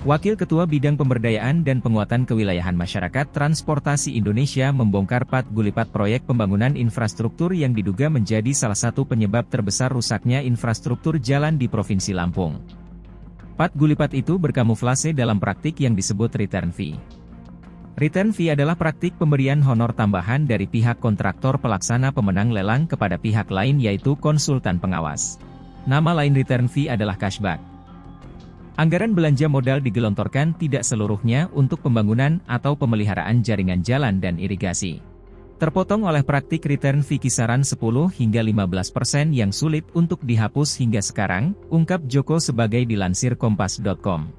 Wakil Ketua Bidang Pemberdayaan dan Penguatan Kewilayahan Masyarakat Transportasi Indonesia membongkar patgulipat proyek pembangunan infrastruktur yang diduga menjadi salah satu penyebab terbesar rusaknya infrastruktur jalan di Provinsi Lampung. Patgulipat itu berkamuflase dalam praktik yang disebut return fee. Return fee adalah praktik pemberian honor tambahan dari pihak kontraktor pelaksana pemenang lelang kepada pihak lain yaitu konsultan pengawas. Nama lain return fee adalah cashback. Anggaran belanja modal digelontorkan tidak seluruhnya untuk pembangunan atau pemeliharaan jaringan jalan dan irigasi. Terpotong oleh praktik return fee kisaran 10 hingga 15% yang sulit untuk dihapus hingga sekarang, ungkap Joko sebagai dilansir kompas.com.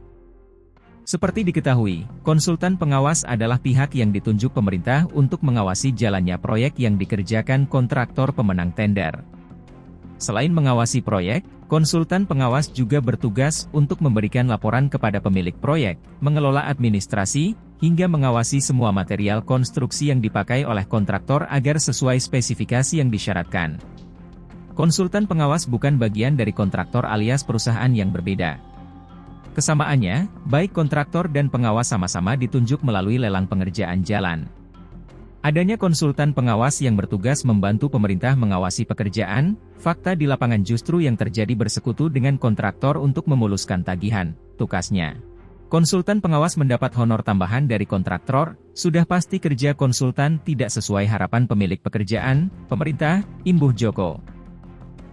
Seperti diketahui, konsultan pengawas adalah pihak yang ditunjuk pemerintah untuk mengawasi jalannya proyek yang dikerjakan kontraktor pemenang tender. Selain mengawasi proyek, konsultan pengawas juga bertugas untuk memberikan laporan kepada pemilik proyek, mengelola administrasi, hingga mengawasi semua material konstruksi yang dipakai oleh kontraktor agar sesuai spesifikasi yang disyaratkan. Konsultan pengawas bukan bagian dari kontraktor alias perusahaan yang berbeda. Kesamaannya, baik kontraktor dan pengawas sama-sama ditunjuk melalui lelang pengerjaan jalan. Adanya konsultan pengawas yang bertugas membantu pemerintah mengawasi pekerjaan, fakta di lapangan justru yang terjadi bersekutu dengan kontraktor untuk memuluskan tagihan, tukasnya. Konsultan pengawas mendapat honor tambahan dari kontraktor, sudah pasti kerja konsultan tidak sesuai harapan pemilik pekerjaan, pemerintah, imbuh Joko.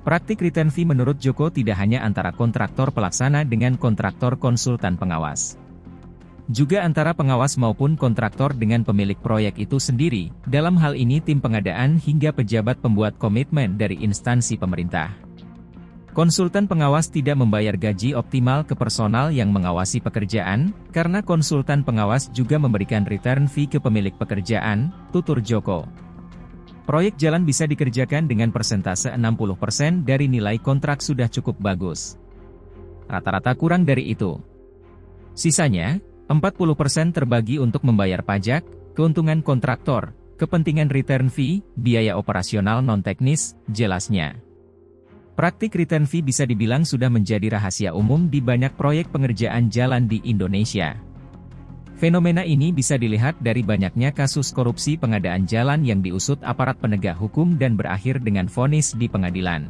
Praktik return fee menurut Joko tidak hanya antara kontraktor pelaksana dengan kontraktor konsultan pengawas. Juga antara pengawas maupun kontraktor dengan pemilik proyek itu sendiri, dalam hal ini tim pengadaan hingga pejabat pembuat komitmen dari instansi pemerintah. Konsultan pengawas tidak membayar gaji optimal ke personal yang mengawasi pekerjaan, karena konsultan pengawas juga memberikan return fee ke pemilik pekerjaan, tutur Joko. Proyek jalan bisa dikerjakan dengan persentase 60% dari nilai kontrak sudah cukup bagus. Rata-rata kurang dari itu. Sisanya, 40% terbagi untuk membayar pajak, keuntungan kontraktor, kepentingan return fee, biaya operasional non-teknis, jelasnya. Praktik return fee bisa dibilang sudah menjadi rahasia umum di banyak proyek pengerjaan jalan di Indonesia. Fenomena ini bisa dilihat dari banyaknya kasus korupsi pengadaan jalan yang diusut aparat penegak hukum dan berakhir dengan vonis di pengadilan.